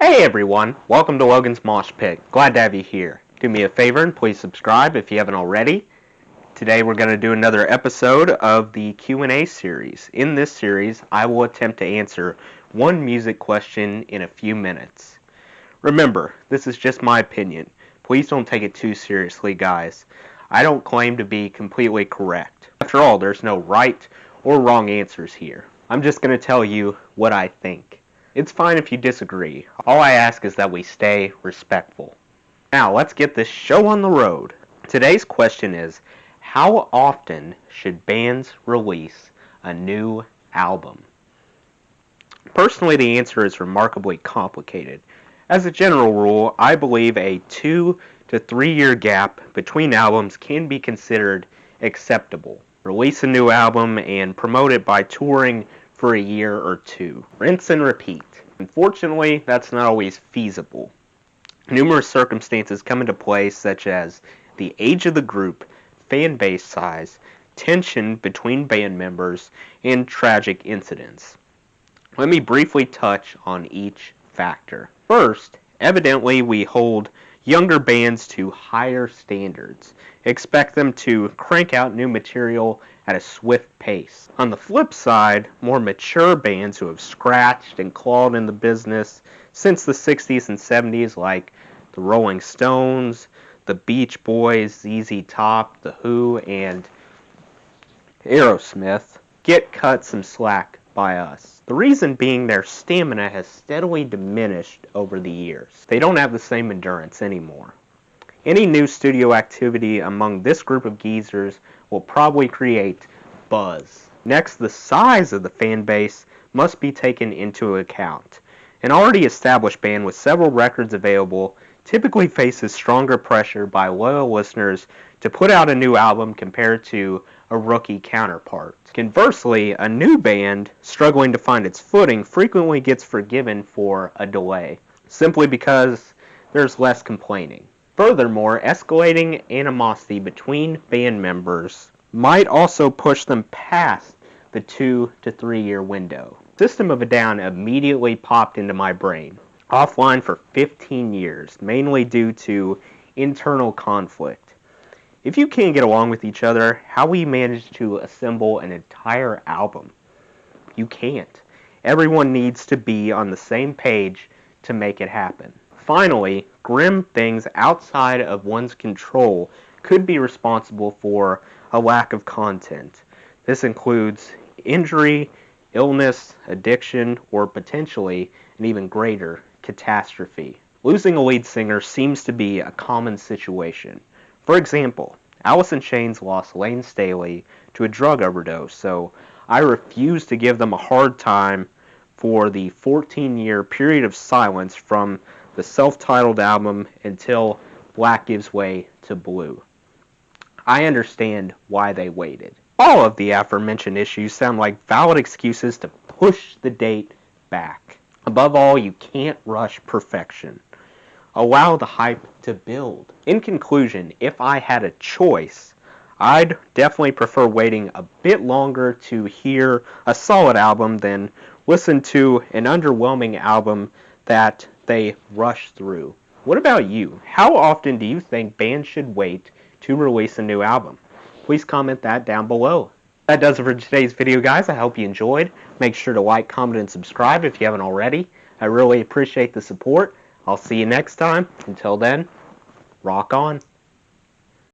Hey everyone, welcome to Logan's Mosh Pit. Glad to have you here. Do me a favor and please subscribe if you haven't already. Today we're going to do another episode of the Q&A series. In this series, I will attempt to answer one music question in a few minutes. Remember, this is just my opinion. Please don't take it too seriously, guys. I don't claim to be completely correct. After all, there's no right or wrong answers here. I'm just going to tell you what I think. It's fine if you disagree. All I ask is that we stay respectful. Now, let's get this show on the road. Today's question is, how often should bands release a new album? Personally, the answer is remarkably complicated. As a general rule, I believe a 2 to 3 year gap between albums can be considered acceptable. Release a new album and promote it by touring for a year or two. Rinse and repeat. Unfortunately, that's not always feasible. Numerous circumstances come into play, such as the age of the group, fan base size, tension between band members, and tragic incidents. Let me briefly touch on each factor. First, evidently we hold younger bands to higher standards. Expect them to crank out new material at a swift pace. On the flip side, more mature bands who have scratched and clawed in the business since the 60s and 70s, like the Rolling Stones, the Beach Boys, ZZ Top, The Who, and Aerosmith, get cut some slack by us. The reason being their stamina has steadily diminished over the years. They don't have the same endurance anymore. Any new studio activity among this group of geezers will probably create buzz. Next, the size of the fan base must be taken into account. An already established band with several records available typically faces stronger pressure by loyal listeners to put out a new album compared to a rookie counterpart. Conversely, a new band struggling to find its footing frequently gets forgiven for a delay, simply because there's less complaining. Furthermore, escalating animosity between band members might also push them past the 2 to 3 year window. System of a Down immediately popped into my brain. Offline for 15 years, mainly due to internal conflict. If you can't get along with each other, how will you manage to assemble an entire album? You can't. Everyone needs to be on the same page to make it happen. Finally, grim things outside of one's control could be responsible for a lack of content. This includes injury, illness, addiction, or potentially an even greater catastrophe. Losing a lead singer seems to be a common situation. For example, Alice in Chains lost Lane Staley to a drug overdose, so I refuse to give them a hard time for the 14-year period of silence from the self-titled album until Black gives way to Blue. I understand why they waited. All of the aforementioned issues sound like valid excuses to push the date back. Above all, you can't rush perfection. Allow the hype to build. In conclusion, if I had a choice, I'd definitely prefer waiting a bit longer to hear a solid album than listen to an underwhelming album that they rush through. What about you? How often do you think bands should wait to release a new album? Please comment that down below. That does it for today's video, guys. I hope you enjoyed. Make sure to like, comment, and subscribe if you haven't already. I really appreciate the support. I'll see you next time. Until then, rock on.